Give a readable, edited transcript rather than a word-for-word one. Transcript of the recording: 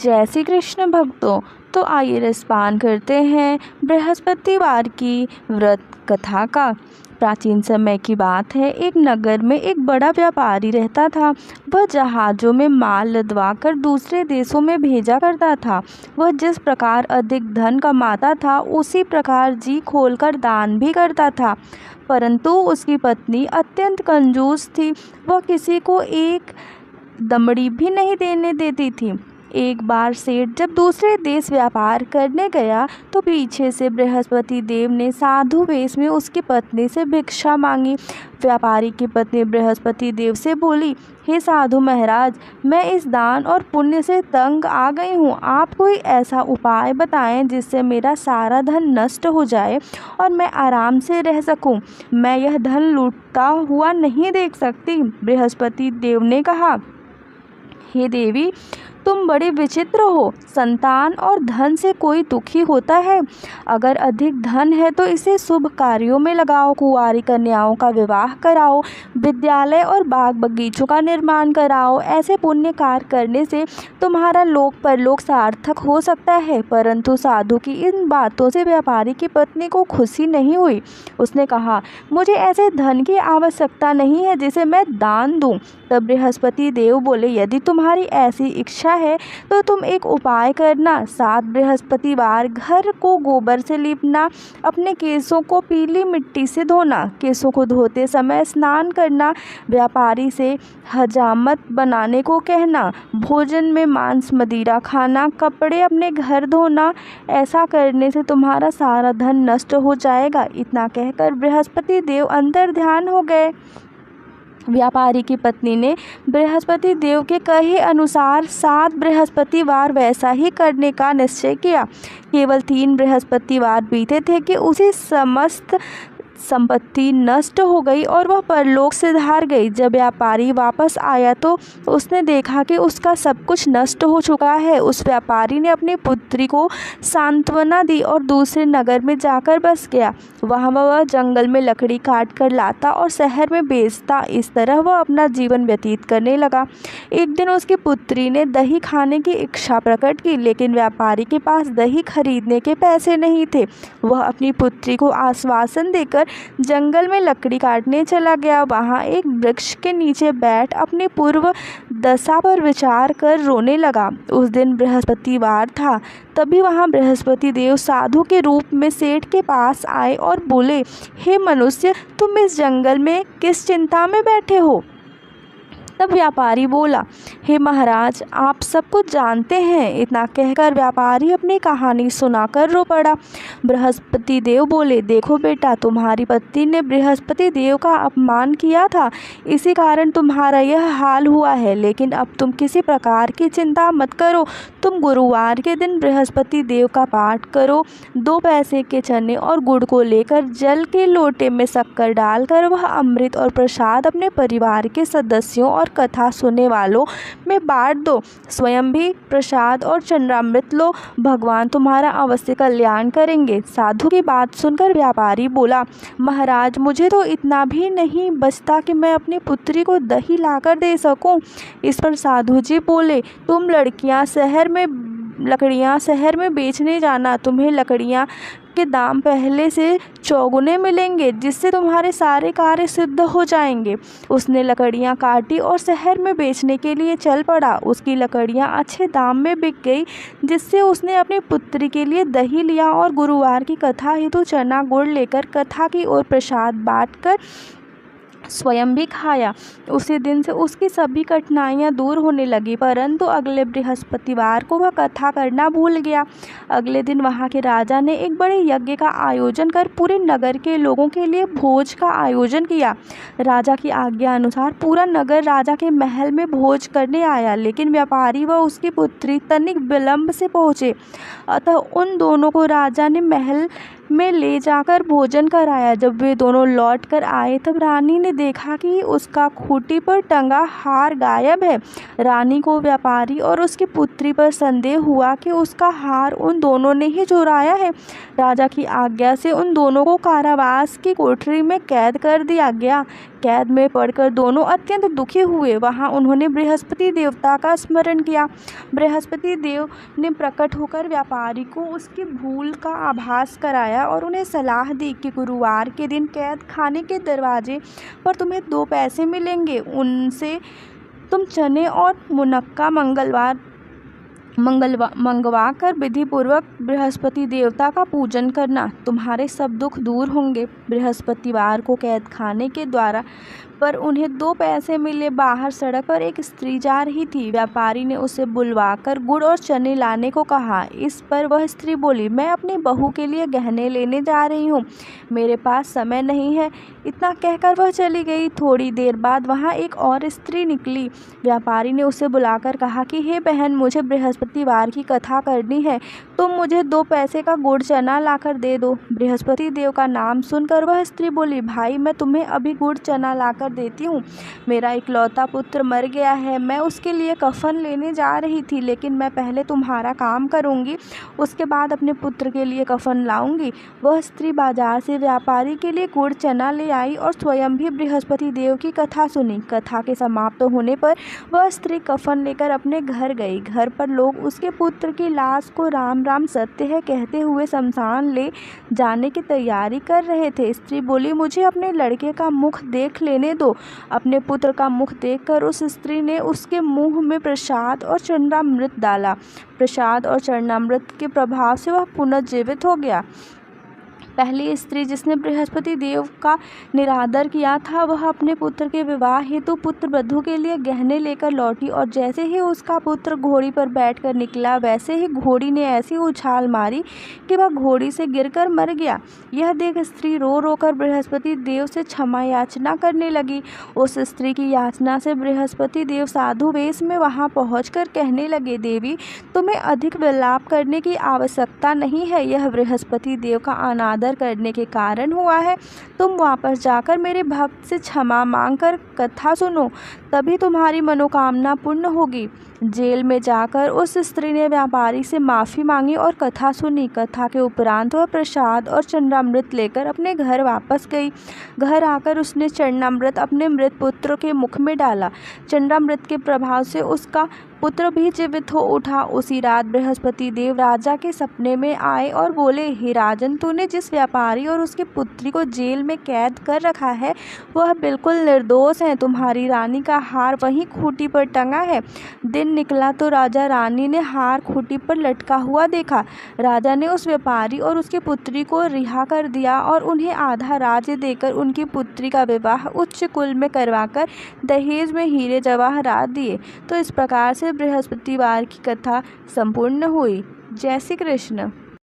जय श्री कृष्ण भक्तों। तो आइए रसपान करते हैं बृहस्पतिवार की व्रत कथा का। प्राचीन समय की बात है। एक नगर में एक बड़ा व्यापारी रहता था। वह जहाज़ों में माल लदवाकर दूसरे देशों में भेजा करता था। वह जिस प्रकार अधिक धन कमाता था उसी प्रकार जी खोलकर दान भी करता था। परंतु उसकी पत्नी अत्यंत कंजूस थी। वह किसी को एक दमड़ी भी नहीं देने देती थी। एक बार सेठ जब दूसरे देश व्यापार करने गया तो पीछे से बृहस्पति देव ने साधु वेश में उसकी पत्नी से भिक्षा मांगी। व्यापारी की पत्नी बृहस्पति देव से बोली, हे साधु महाराज, मैं इस दान और पुण्य से तंग आ गई हूँ। आप कोई ऐसा उपाय बताएं जिससे मेरा सारा धन नष्ट हो जाए और मैं आराम से रह सकूं। मैं यह धन लूटता हुआ नहीं देख सकती। बृहस्पति देव ने कहा, हे देवी, तुम बड़े विचित्र हो। संतान और धन से कोई दुखी होता है? अगर अधिक धन है तो इसे शुभ कार्यों में लगाओ, कुंवारी कन्याओं का विवाह कराओ, विद्यालय और बाग बगीचों का निर्माण कराओ। ऐसे पुण्य कार्य करने से तुम्हारा लोक परलोक सार्थक हो सकता है। परंतु साधु की इन बातों से व्यापारी की पत्नी को खुशी नहीं हुई। उसने कहा, मुझे ऐसे धन की आवश्यकता नहीं है जिसे मैं दान दूं। तब बृहस्पति देव बोले, यदि तुम्हारी ऐसी इच्छा है तो तुम एक उपाय करना। 7 बृहस्पतिवार घर को गोबर से लीपना, अपने केसों को पीली मिट्टी से धोना, केसों को धोते समय स्नान करना, व्यापारी से हजामत बनाने को कहना, भोजन में मांस मदिरा खाना, कपड़े अपने घर धोना। ऐसा करने से तुम्हारा सारा धन नष्ट हो जाएगा। इतना कहकर बृहस्पति देव अंतर ध्यान हो गए। व्यापारी की पत्नी ने बृहस्पति देव के कहे अनुसार 7 बृहस्पतिवार वैसा ही करने का निश्चय किया। केवल 3 बृहस्पतिवार बीते थे कि उसी समस्त संपत्ति नष्ट हो गई और वह परलोक से धार गई। जब व्यापारी वापस आया तो उसने देखा कि उसका सब कुछ नष्ट हो चुका है। उस व्यापारी ने अपनी पुत्री को सांत्वना दी और दूसरे नगर में जाकर बस गया। वहाँ वह जंगल में लकड़ी काट कर लाता और शहर में बेचता। इस तरह वह अपना जीवन व्यतीत करने लगा। एक दिन उसकी पुत्री ने दही खाने की इच्छा प्रकट की, लेकिन व्यापारी के पास दही खरीदने के पैसे नहीं थे। वह अपनी पुत्री को आश्वासन देकर जंगल में लकड़ी काटने चला गया। वहाँ एक वृक्ष के नीचे बैठ अपनी पूर्व दशा पर विचार कर रोने लगा। उस दिन बृहस्पतिवार था। तभी वहाँ बृहस्पति देव साधु के रूप में सेठ के पास आए और बोले, हे मनुष्य, तुम इस जंगल में किस चिंता में बैठे हो? तब व्यापारी बोला, हे महाराज, आप सब कुछ जानते हैं। इतना कहकर व्यापारी अपनी कहानी सुनाकर रो पड़ा। बृहस्पति देव बोले, देखो बेटा, तुम्हारी पत्नी ने बृहस्पति देव का अपमान किया था, इसी कारण तुम्हारा यह हाल हुआ है। लेकिन अब तुम किसी प्रकार की चिंता मत करो। तुम गुरुवार के दिन बृहस्पति देव का पाठ करो। 2 पैसे के चने और गुड़ को लेकर जल के लोटे में शक्कर डालकर वह अमृत और प्रसाद अपने परिवार के सदस्यों और कथा सुनने वालों में बांट दो। स्वयं भी प्रसाद और चंद्रामृत लो। भगवान तुम्हारा अवश्य कल्याण करेंगे। साधु की बात सुनकर व्यापारी बोला, महाराज, मुझे तो इतना भी नहीं बचता कि मैं अपनी पुत्री को दही लाकर दे सकूं। इस पर साधु जी बोले, तुम लकड़ियाँ शहर में बेचने जाना। तुम्हें लकड़ियाँ के दाम पहले से चौगुने मिलेंगे, जिससे तुम्हारे सारे कार्य सिद्ध हो जाएंगे। उसने लकड़ियाँ काटी और शहर में बेचने के लिए चल पड़ा। उसकी लकड़ियाँ अच्छे दाम में बिक गई, जिससे उसने अपनी पुत्री के लिए दही लिया और गुरुवार की कथा हेतु चना गुड़ लेकर कथा की ओर प्रसाद बांटकर स्वयं भी खाया। उसी दिन से उसकी सभी कठिनाइयाँ दूर होने लगी। परंतु अगले बृहस्पतिवार को वह कथा करना भूल गया। अगले दिन वहाँ के राजा ने एक बड़े यज्ञ का आयोजन कर पूरे नगर के लोगों के लिए भोज का आयोजन किया। राजा की आज्ञा अनुसार पूरा नगर राजा के महल में भोज करने आया, लेकिन व्यापारी व उसकी पुत्री तनिक विलंब से पहुँचे। अतः उन दोनों को राजा ने महल में ले जाकर भोजन कराया। जब वे दोनों लौट कर आए तब रानी ने देखा कि उसका खूंटी पर टंगा हार गायब है। रानी को व्यापारी और उसकी पुत्री पर संदेह हुआ कि उसका हार उन दोनों ने ही चुराया है। राजा की आज्ञा से उन दोनों को कारावास की कोठरी में कैद कर दिया गया। कैद में पड़कर दोनों अत्यंत दुखी हुए। वहाँ उन्होंने बृहस्पति देवता का स्मरण किया। बृहस्पति देव ने प्रकट होकर व्यापारी को उसकी भूल का आभास कराया और उन्हें सलाह दी कि गुरुवार के दिन कैद खाने के दरवाजे पर तुम्हें 2 पैसे मिलेंगे। उनसे तुम चने और मुनक्का मंगवा कर विधिपूर्वक बृहस्पति देवता का पूजन करना। तुम्हारे सब दुख दूर होंगे। बृहस्पतिवार को कैद खाने के द्वारा पर उन्हें 2 पैसे मिले। बाहर सड़क पर एक स्त्री जा रही थी। व्यापारी ने उसे बुलवाकर गुड़ और चने लाने को कहा। इस पर वह स्त्री बोली, मैं अपनी बहू के लिए गहने लेने जा रही हूँ, मेरे पास समय नहीं है। इतना कहकर वह चली गई। थोड़ी देर बाद वहाँ एक और स्त्री निकली। व्यापारी ने उसे बुलाकर कहा कि हे बहन, मुझे बृहस्पतिवार की कथा करनी है, तुम मुझे 2 पैसे का गुड़ चना लाकर दे दो। बृहस्पति देव का नाम सुनकर वह स्त्री बोली, भाई मैं तुम्हें अभी गुड़ चना लाकर देती हूँ। मेरा इकलौता पुत्र मर गया है, मैं उसके लिए कफन लेने जा रही थी, लेकिन मैं पहले तुम्हारा काम करूँगी, उसके बाद अपने पुत्र के लिए कफन लाऊंगी। वह स्त्री बाजार से व्यापारी के लिए गुड़ चना ले आई और स्वयं भी बृहस्पति देव की कथा सुनी। कथा के समाप्त होने पर वह स्त्री कफन लेकर अपने घर गई। घर पर लोग उसके पुत्र की लाश को राम राम सत्य है कहते हुए शमशान ले जाने की तैयारी कर रहे थे। स्त्री बोली, मुझे अपने लड़के का मुख देख लेने दो। अपने पुत्र का मुख देखकर उस स्त्री ने उसके मुंह में प्रसाद और चरणामृत डाला। प्रसाद और चरणामृत के प्रभाव से वह पुनर्जीवित हो गया। पहली स्त्री जिसने बृहस्पति देव का निरादर किया था, वह अपने पुत्र के विवाह हेतु पुत्र वधू के लिए गहने लेकर लौटी और जैसे ही उसका पुत्र घोड़ी पर बैठकर निकला, वैसे ही घोड़ी ने ऐसी उछाल मारी कि वह घोड़ी से गिरकर मर गया। यह देख स्त्री रो रो कर बृहस्पति देव से क्षमा याचना करने लगी। उस स्त्री की याचना से बृहस्पति देव साधु वेश में वहां पहुंचकर कहने लगे, देवी तुम्हें अधिक विलाप करने की आवश्यकता नहीं है, यह बृहस्पति देव का अनादर करने के कारण हुआ है। तुम वापस जाकर मेरे भक्त से क्षमा मांगकर कथा सुनो, तभी तुम्हारी मनोकामना पूर्ण होगी। जेल में जाकर उस स्त्री ने व्यापारी से माफ़ी मांगी और कथा सुनी। कथा के उपरांत वह प्रसाद और चरणामृत लेकर अपने घर वापस गई। घर आकर उसने चरणामृत अपने मृत पुत्र के मुख में डाला। चरणामृत के प्रभाव से उसका पुत्र भी जीवित हो उठा। उसी रात बृहस्पति देव राजा के सपने में आए और बोले, हे राजन, तूने जिस व्यापारी और उसकी पुत्री को जेल में कैद कर रखा है वह बिल्कुल निर्दोष है। तुम्हारी रानी का हार वहीं खूंटी पर टंगा है। दिन निकला तो राजा रानी ने हार खूंटी पर लटका हुआ देखा। राजा ने उस व्यापारी और उसकी पुत्री को रिहा कर दिया और उन्हें आधा राज्य देकर उनकी पुत्री का विवाह उच्च कुल में करवाकर दहेज में हीरे जवाहरात दिए। तो इस प्रकार से बृहस्पतिवार की कथा संपूर्ण हुई। जय श्री कृष्ण।